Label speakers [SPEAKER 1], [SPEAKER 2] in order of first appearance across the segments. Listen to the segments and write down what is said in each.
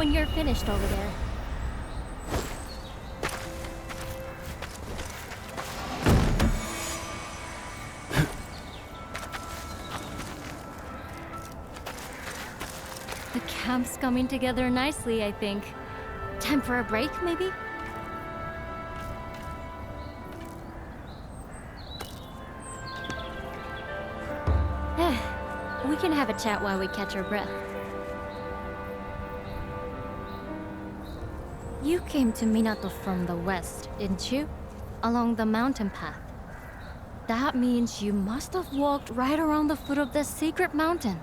[SPEAKER 1] when you're finished over there. The camp's coming together nicely, I think. Time for a break, maybe? We can have a chat while we catch our breath. You came to Minato from the west, didn't you? Along the mountain path. That means you must have walked right around the foot of the secret mountain.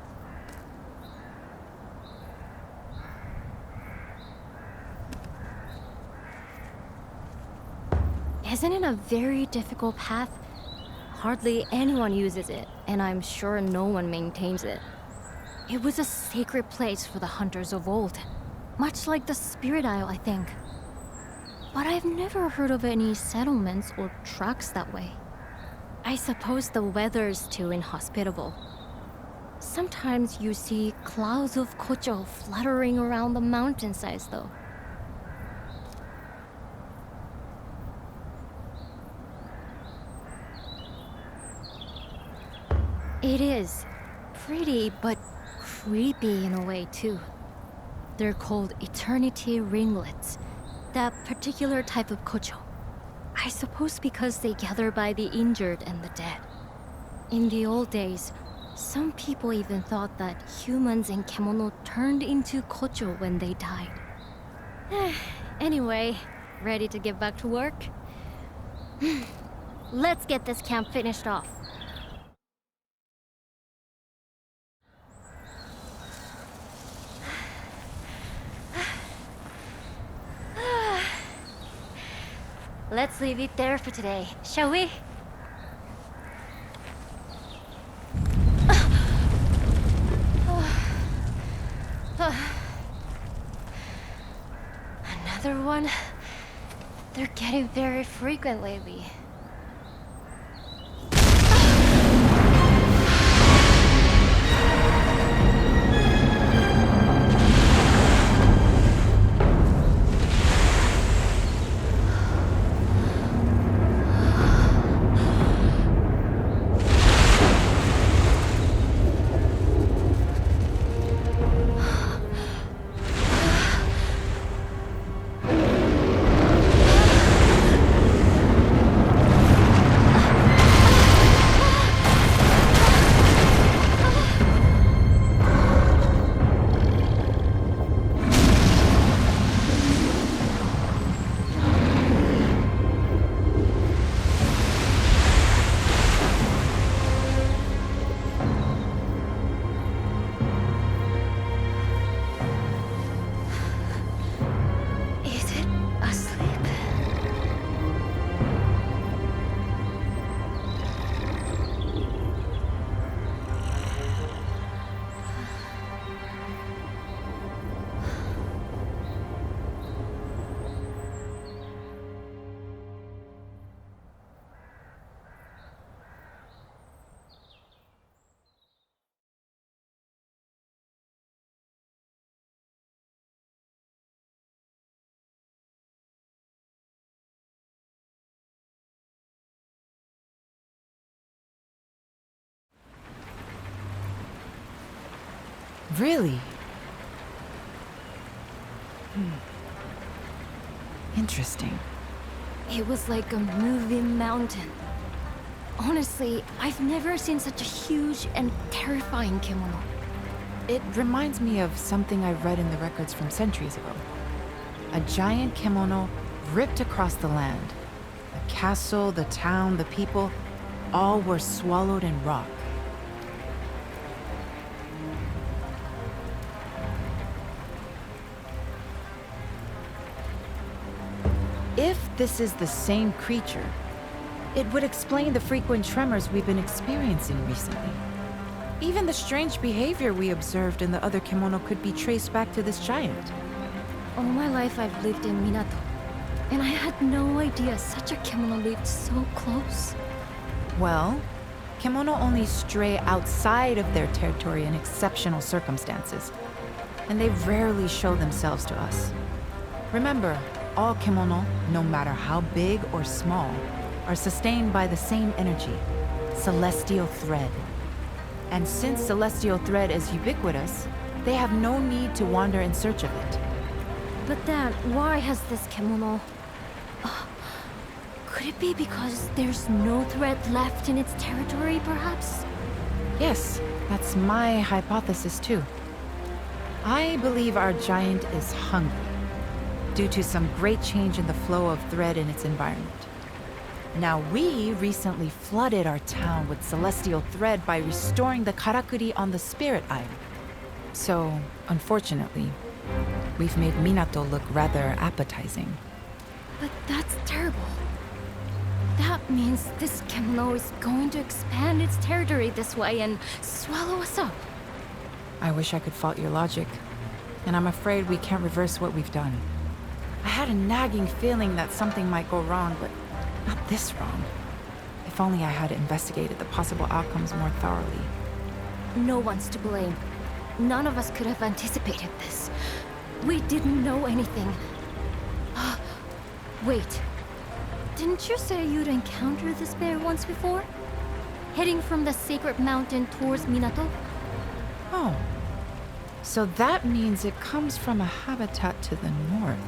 [SPEAKER 1] Isn't it a very difficult path? Hardly anyone uses it, and I'm sure no one maintains it. It was a sacred place for the hunters of old, much like the Spirit Isle, I think. But I've never heard of any settlements or tracks that way. I suppose the weather's too inhospitable. Sometimes you see clouds of kocho fluttering around the mountainsides, though. It is pretty, but creepy in a way, too. They're called eternity ringlets, that particular type of kocho. I suppose because they gather by the injured and the dead. In the old days, some people even thought that humans in kemono turned into kocho when they died. Anyway, ready to get back to work? Let's get this camp finished off. Let's leave it there for today, shall we? Another one? They're getting very frequent lately.
[SPEAKER 2] Really? Interesting.
[SPEAKER 1] It was like a moving mountain. Honestly, I've never seen such a huge and terrifying kimono.
[SPEAKER 2] It reminds me of something I read in the records from centuries ago. A giant kimono ripped across the land. The castle, the town, the people, all were swallowed in rock. If this is the same creature, it would explain the frequent tremors we've been experiencing recently. Even the strange behavior we observed in the other kimono could be traced back to this giant.
[SPEAKER 1] All my life I've lived in Minato, and I had no idea such a kimono lived so close.
[SPEAKER 2] Well, kimono only stray outside of their territory in exceptional circumstances. and they rarely show themselves to us. Remember, all kimono, no matter how big or small, are sustained by the same energy, celestial thread. And since celestial thread is ubiquitous, they have no need to wander in search of it.
[SPEAKER 1] But then, why has this kimono... Could it be because there's no thread left in its territory, perhaps?
[SPEAKER 2] Yes, that's my hypothesis too. I believe our giant is hungry, due to some great change in the flow of thread in its environment. Now, we recently flooded our town with celestial thread by restoring the karakuri on the spirit island. So, unfortunately, we've made Minato look rather appetizing.
[SPEAKER 1] But that's terrible. That means this kimono is going to expand its territory this way and swallow us up.
[SPEAKER 2] I wish I could fault your logic, and I'm afraid we can't reverse what we've done. I had a nagging feeling that something might go wrong, but not this wrong. If only I had investigated the possible outcomes more thoroughly.
[SPEAKER 1] No one's to blame. None of us could have anticipated this. We didn't know anything. Wait. Didn't you say you'd encountered this bear once before? Heading from the sacred mountain towards Minato?
[SPEAKER 2] Oh. So that means it comes from a habitat to the north.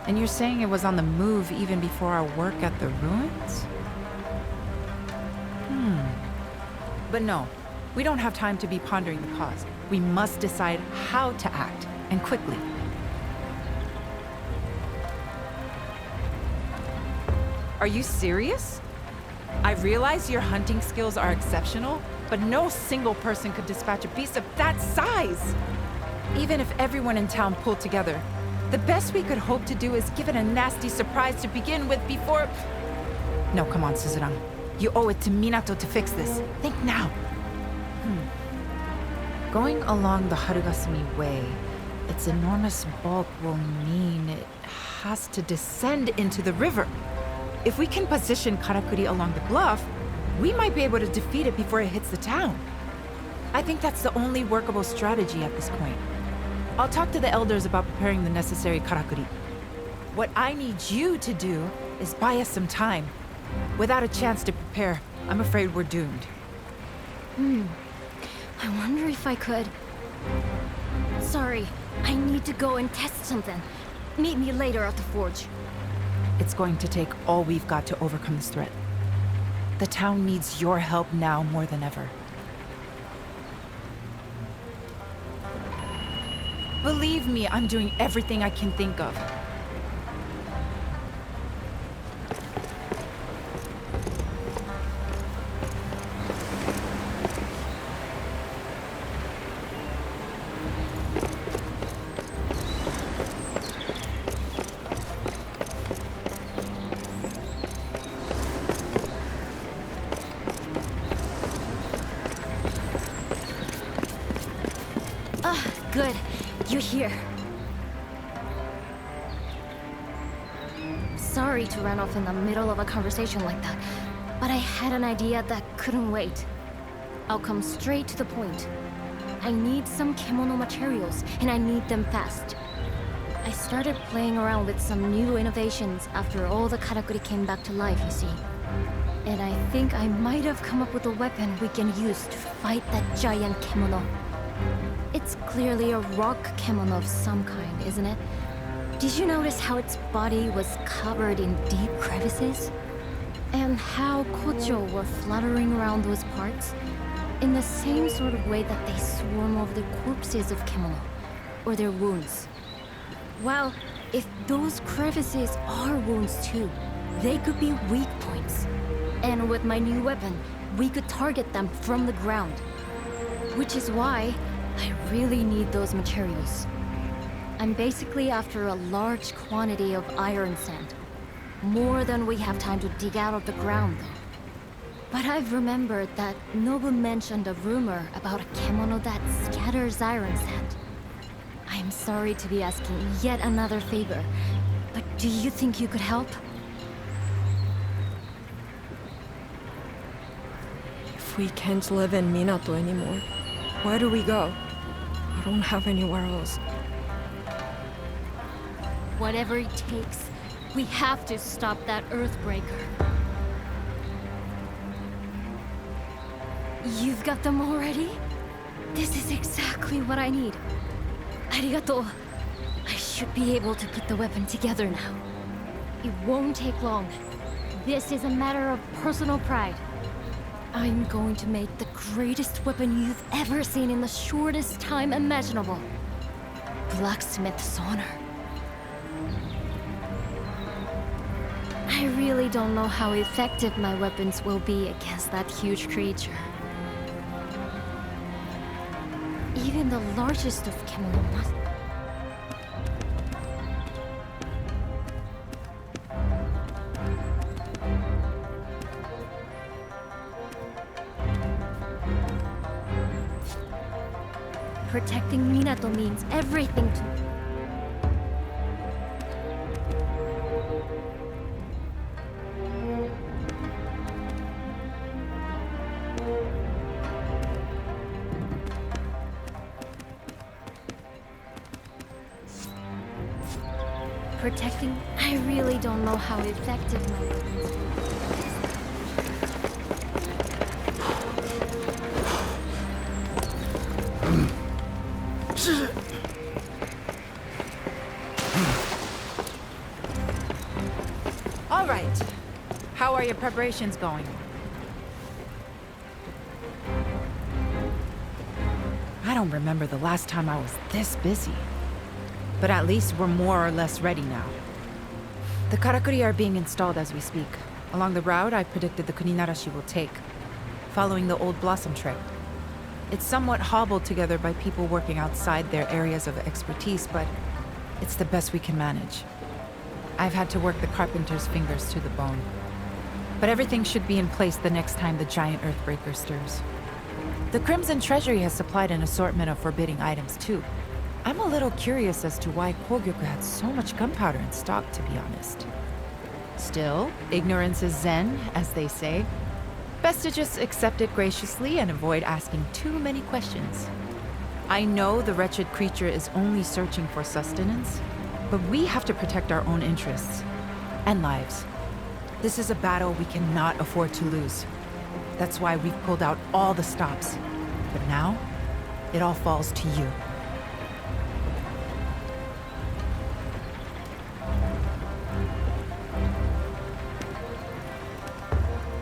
[SPEAKER 2] And you're saying it was on the move even before our work at the ruins? But no, we don't have time to be pondering the cause. We must decide how to act, and quickly. Are you serious? I realize your hunting skills are exceptional, but no single person could dispatch a beast of that size! Even if everyone in town pulled together, the best we could hope to do is give it a nasty surprise to begin with before... No, come on, Suzurang. You owe it to Minato to fix this. Think now. Going along the Harugasumi Way, its enormous bulk will mean it has to descend into the river. If we can position Karakuri along the bluff, we might be able to defeat it before it hits the town. I think that's the only workable strategy at this point. I'll talk to the elders about preparing the necessary Karakuri. What I need you to do is buy us some time. Without a chance to prepare, I'm afraid we're doomed.
[SPEAKER 1] I wonder if I could... Sorry, I need to go and test something. Meet me later at the forge.
[SPEAKER 2] It's going to take all we've got to overcome this threat. The town needs your help now more than ever. Believe me, I'm doing everything I can think of.
[SPEAKER 1] Good. You're here. Sorry to run off in the middle of a conversation like that, but I had an idea that couldn't wait. I'll come straight to the point. I need some kimono materials, and I need them fast. I started playing around with some new innovations after all the karakuri came back to life, you see. And I think I might have come up with a weapon we can use to fight that giant kimono. It's clearly a rock kimono of some kind, isn't it? Did you notice how its body was covered in deep crevices? And how kocho were fluttering around those parts? In the same sort of way that they swarm over the corpses of kimono, or their wounds. Well, if those crevices are wounds too, they could be weak points. And with my new weapon, we could target them from the ground. Which is why I really need those materials. I'm basically after a large quantity of iron sand. More than we have time to dig out of the ground, though. But I've remembered that Nobu mentioned a rumor about a kimono that scatters iron sand. I'm sorry to be asking yet another favor, but do you think you could help?
[SPEAKER 3] If we can't live in Minato anymore, where do we go? I don't have anywhere else.
[SPEAKER 1] Whatever it takes, we have to stop that Earthbreaker. You've got them already? This is exactly what I need. Arigato. I should be able to put the weapon together now. It won't take long. This is a matter of personal pride. I'm going to make the greatest weapon you've ever seen in the shortest time imaginable. Blacksmith's honor. I really don't know how effective my weapons will be against that huge creature. Even the largest of Kemono must... Protecting Minato means everything to me. Protecting... I really don't know how effective my weapons will be.
[SPEAKER 2] All right. How are your preparations going? I don't remember the last time I was this busy. But at least we're more or less ready now. The karakuri are being installed as we speak, along the route I predicted the Kuninarashi will take, following the old Blossom Trail. It's somewhat hobbled together by people working outside their areas of expertise, but it's the best we can manage. I've had to work the carpenter's fingers to the bone. But everything should be in place the next time the giant Earthbreaker stirs. The Crimson Treasury has supplied an assortment of forbidding items too. I'm a little curious as to why Kogyoku had so much gunpowder in stock, to be honest. Still, ignorance is zen, as they say. Best to just accept it graciously and avoid asking too many questions. I know the wretched creature is only searching for sustenance, but we have to protect our own interests and lives. This is a battle we cannot afford to lose. That's why we've pulled out all the stops. But now, it all falls to you.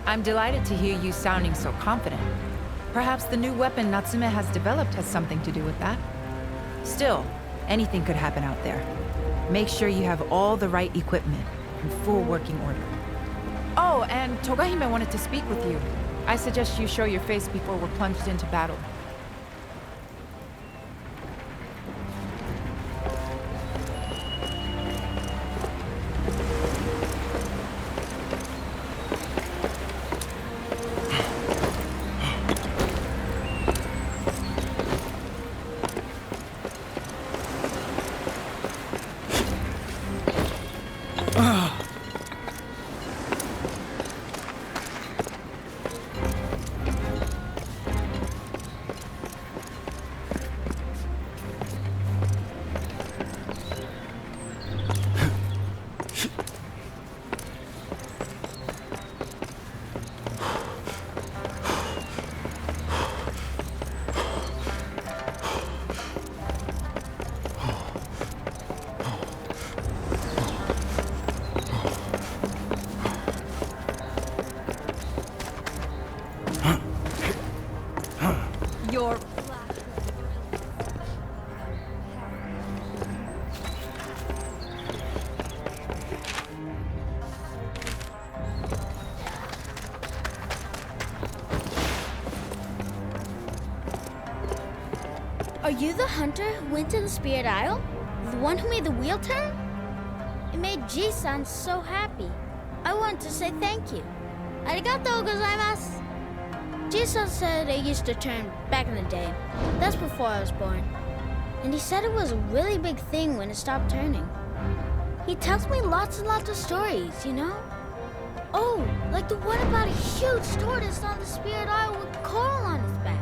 [SPEAKER 2] I'm delighted to hear you sounding so confident. Perhaps the new weapon Natsume has developed has something to do with that. Still, anything could happen out there. Make sure you have all the right equipment in full working order. Oh, and Togahime wanted to speak with you. I suggest you show your face before we're plunged into battle.
[SPEAKER 1] Your...
[SPEAKER 4] Are you the hunter who went to the Spirit Isle? The one who made the wheel turn? It made Ji-san so happy. I wanted to say thank you. Arigatou gozaimasu. Ji-san said it used to turn back in the day. That's before I was born. And he said it was a really big thing when it stopped turning. He tells me lots and lots of stories, you know? Oh, like the one about a huge tortoise on the Spirit Isle with coral on its back.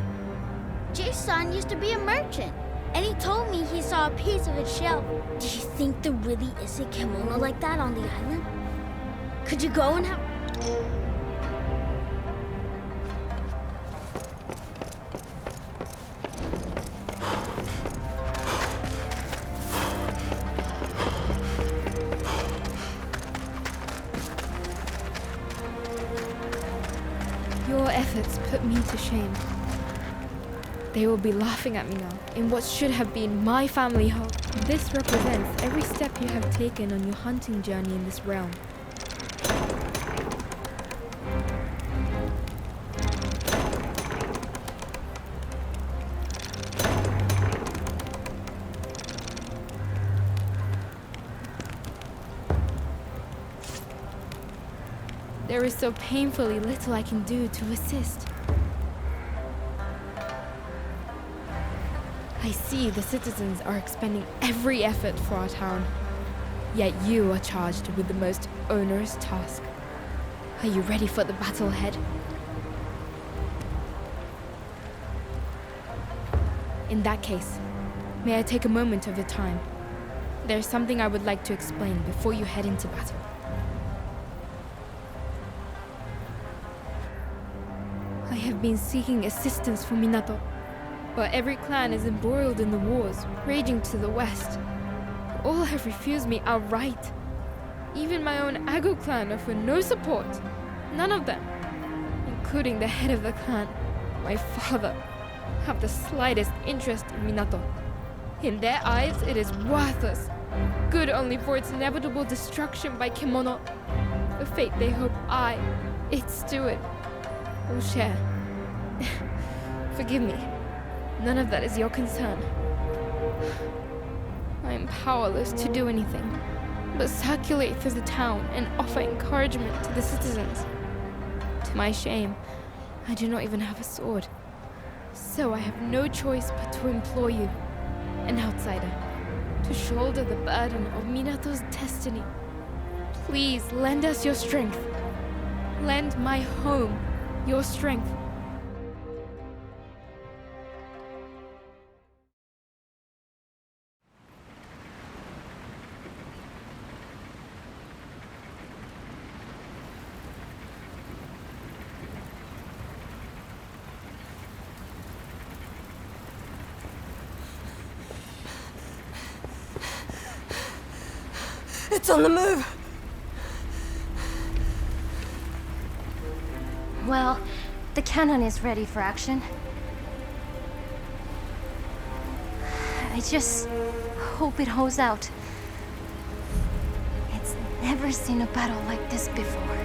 [SPEAKER 4] Ji-san used to be a merchant, and he told me he saw a piece of its shell. Do you think there really is a kimono like that on the island? Could you go and have...
[SPEAKER 3] Your efforts put me to shame. They will be laughing at me now in what should have been my family home. This represents every step you have taken on your hunting journey in this realm. There is so painfully little I can do to assist. I see the citizens are expending every effort for our town. Yet you are charged with the most onerous task. Are you ready for the battle ahead? In that case, may I take a moment of your time? There's something I would like to explain before you head into battle. I have been seeking assistance for Minato, but every clan is embroiled in the wars raging to the west. All have refused me outright. Even my own Ago clan offer no support. None of them, including the head of the clan, my father, have the slightest interest in Minato. In their eyes, it is worthless, good only for its inevitable destruction by Kimono, a fate they hope I, its steward, will share. Forgive me. None of that is your concern. I am powerless to do anything but circulate through the town and offer encouragement to the citizens. To my shame, I do not even have a sword. So I have no choice but to implore you, an outsider, to shoulder the burden of Minato's destiny. Please lend us your strength. Lend my home your strength.
[SPEAKER 5] It's on the move!
[SPEAKER 1] Well, the cannon is ready for action. I just hope it holds out. It's never seen a battle like this before.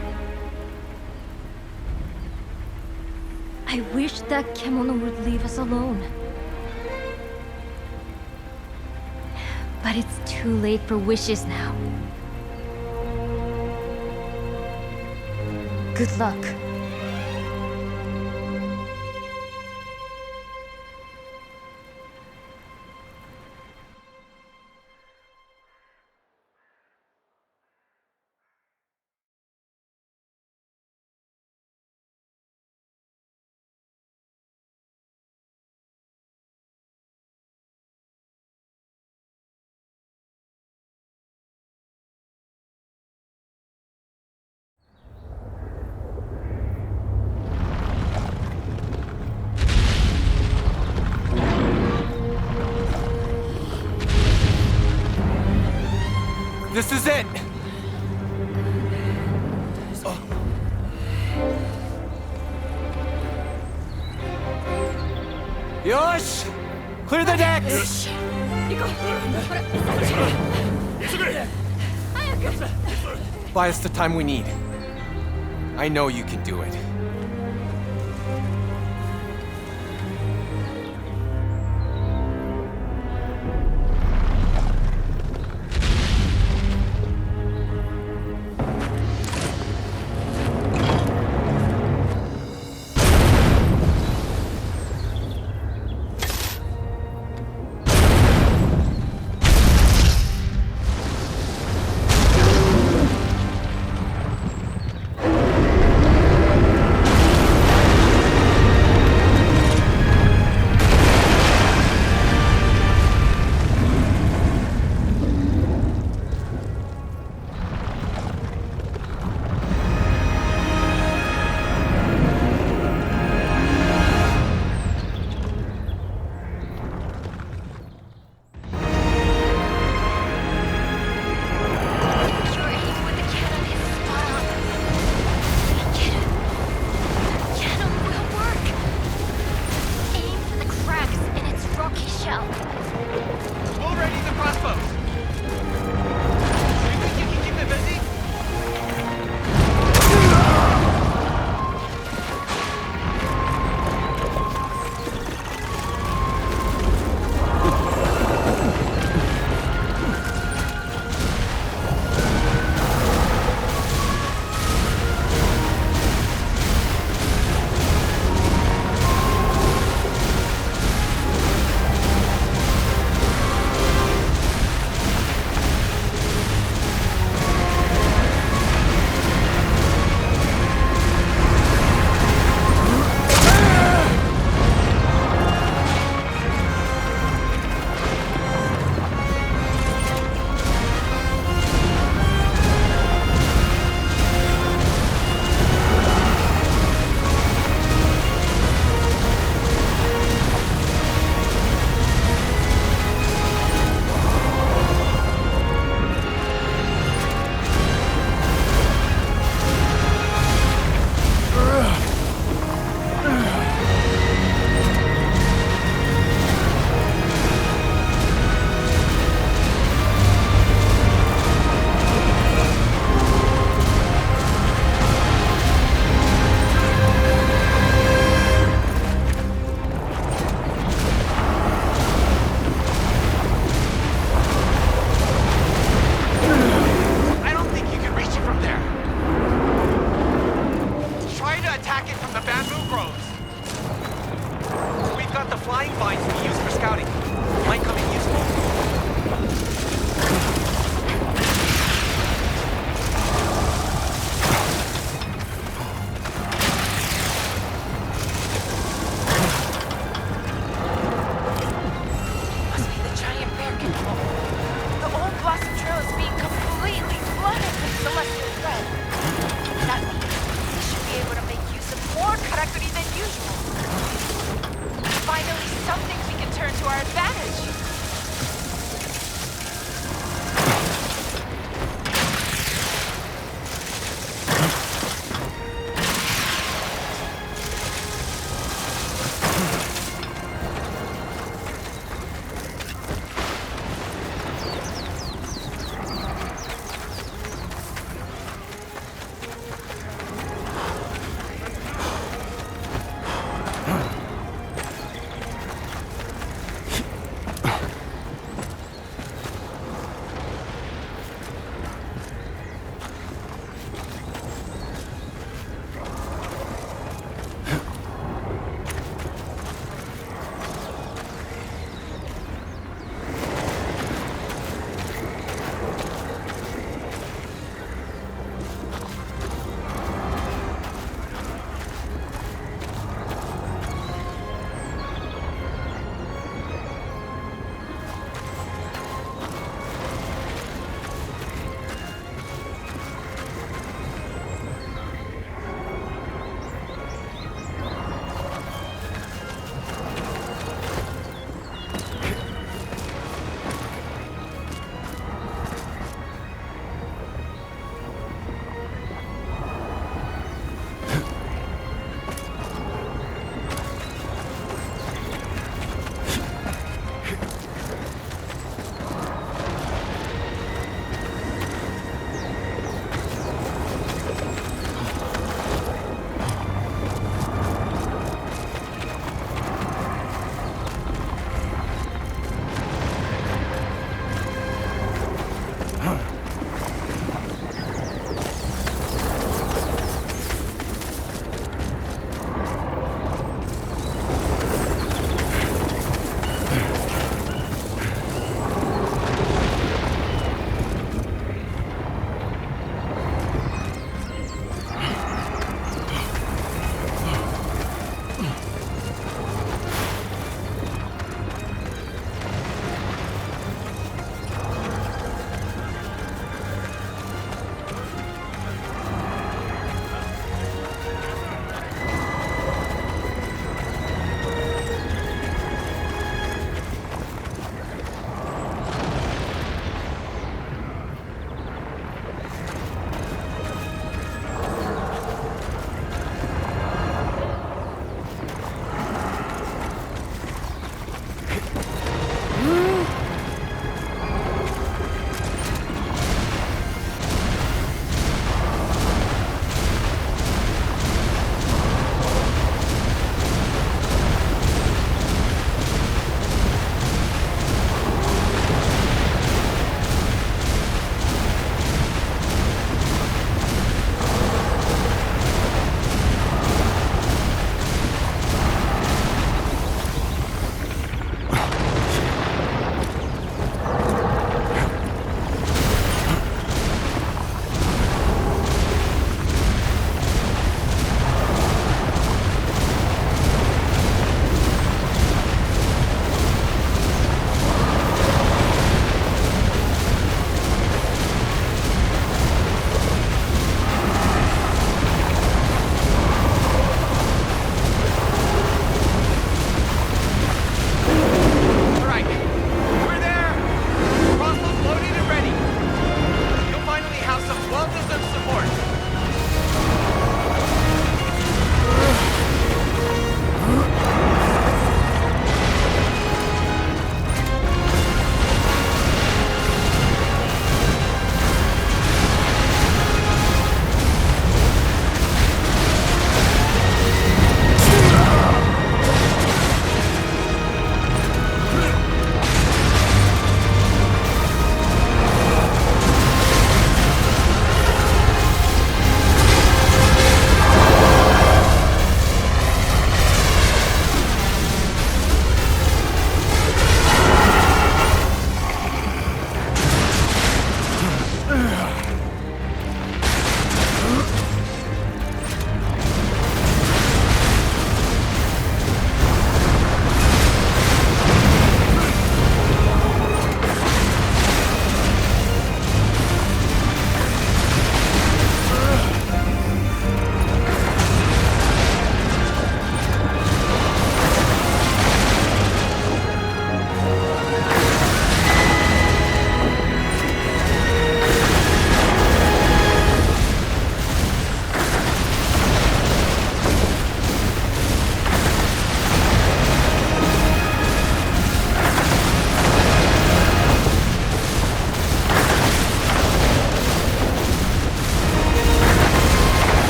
[SPEAKER 1] I wish that Kemono would leave us alone. But it's too late for wishes now. Good luck.
[SPEAKER 5] This is it! Yosh! Clear the decks! Buy us the time we need. I know you can do it.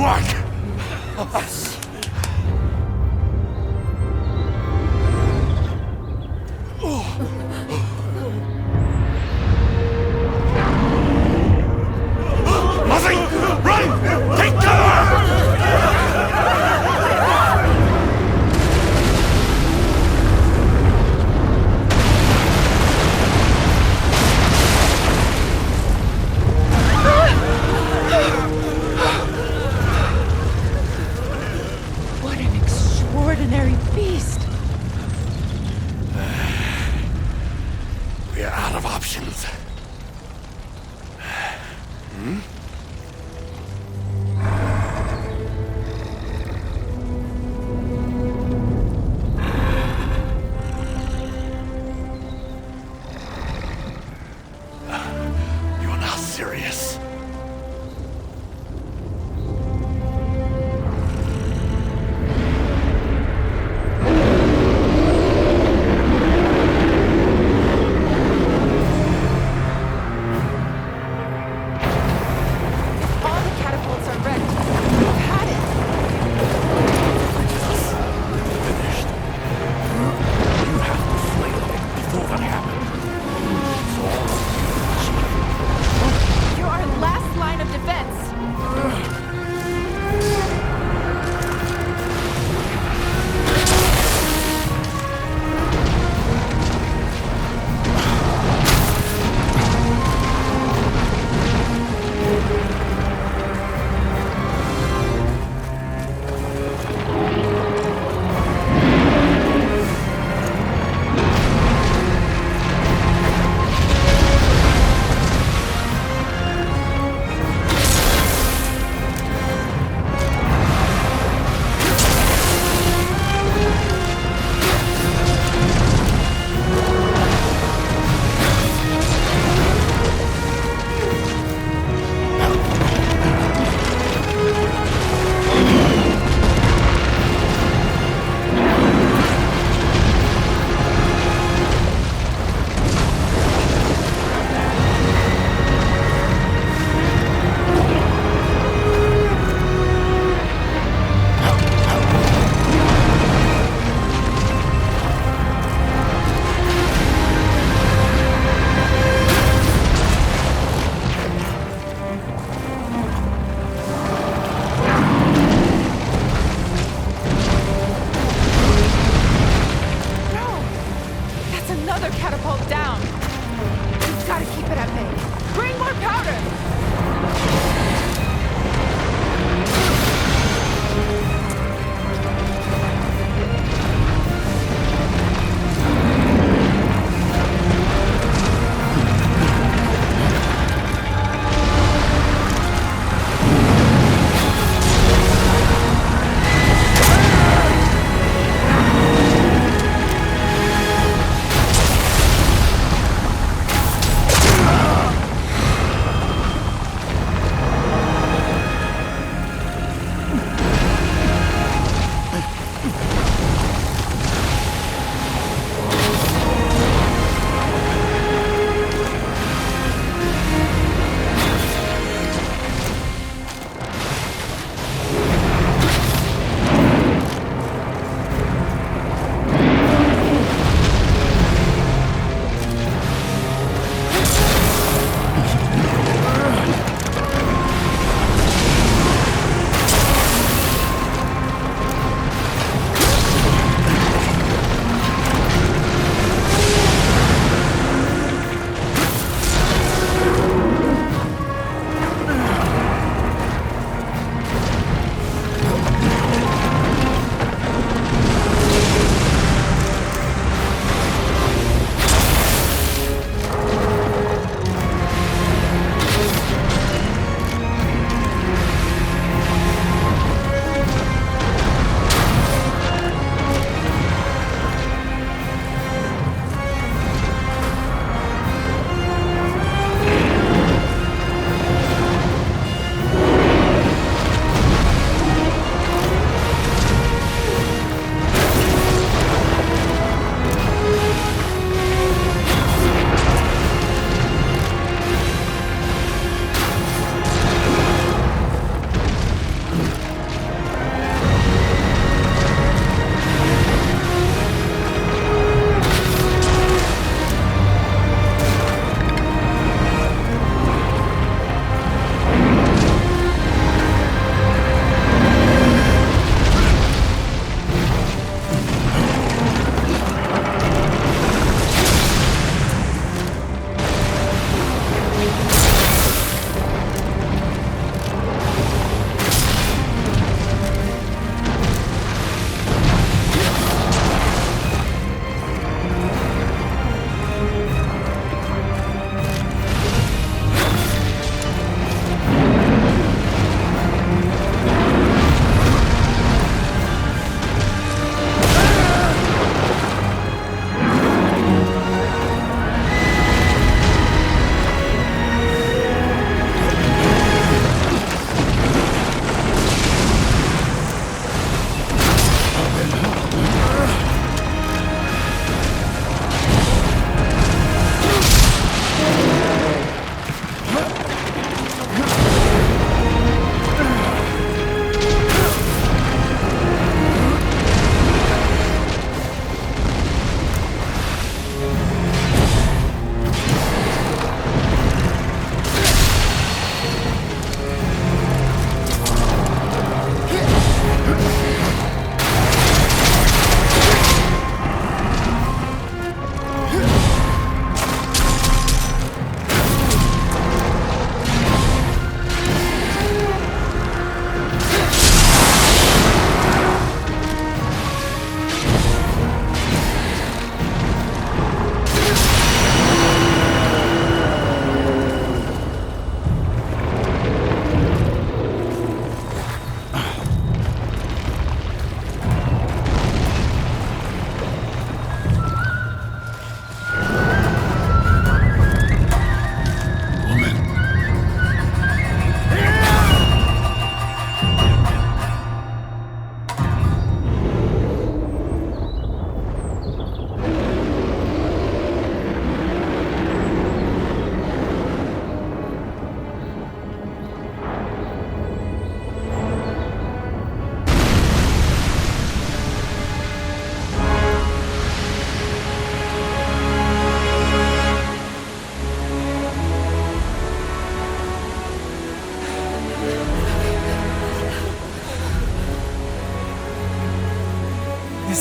[SPEAKER 5] work! Nothing! Run! Take cover!
[SPEAKER 2] What an extraordinary beast!
[SPEAKER 5] We're out of options. You're not serious.
[SPEAKER 2] All the catapults are wrecked. We've had it.
[SPEAKER 5] Finished. You have to slay them before that happens. It's all
[SPEAKER 2] You're our last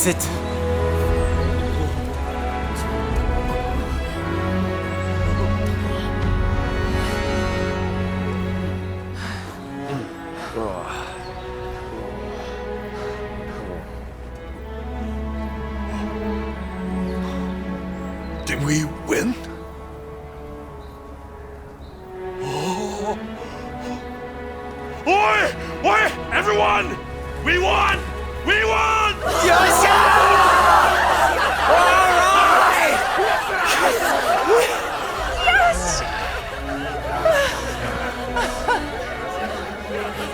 [SPEAKER 5] Sit.
[SPEAKER 6] Did we win? Oh. Oi! Oi! Everyone! We won! We won!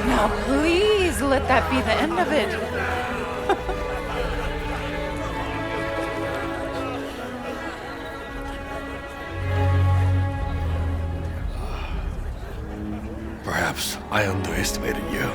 [SPEAKER 2] Now, please let that be the end of it.
[SPEAKER 6] Perhaps I underestimated you.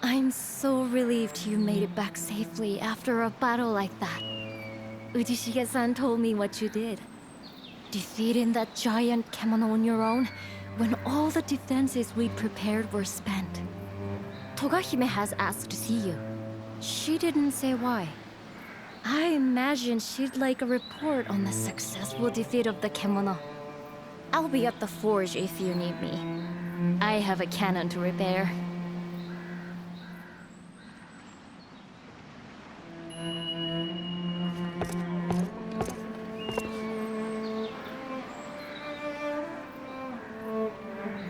[SPEAKER 1] I'm so relieved you made it back safely after a battle like that. Ujishige-san told me what you did. Defeating that giant kemono on your own, when all the defenses we prepared were spent. Togahime has asked to see you. She didn't say why. I imagine she'd like a report on the successful defeat of the kemono. I'll be at the forge if you need me. I have a cannon to repair.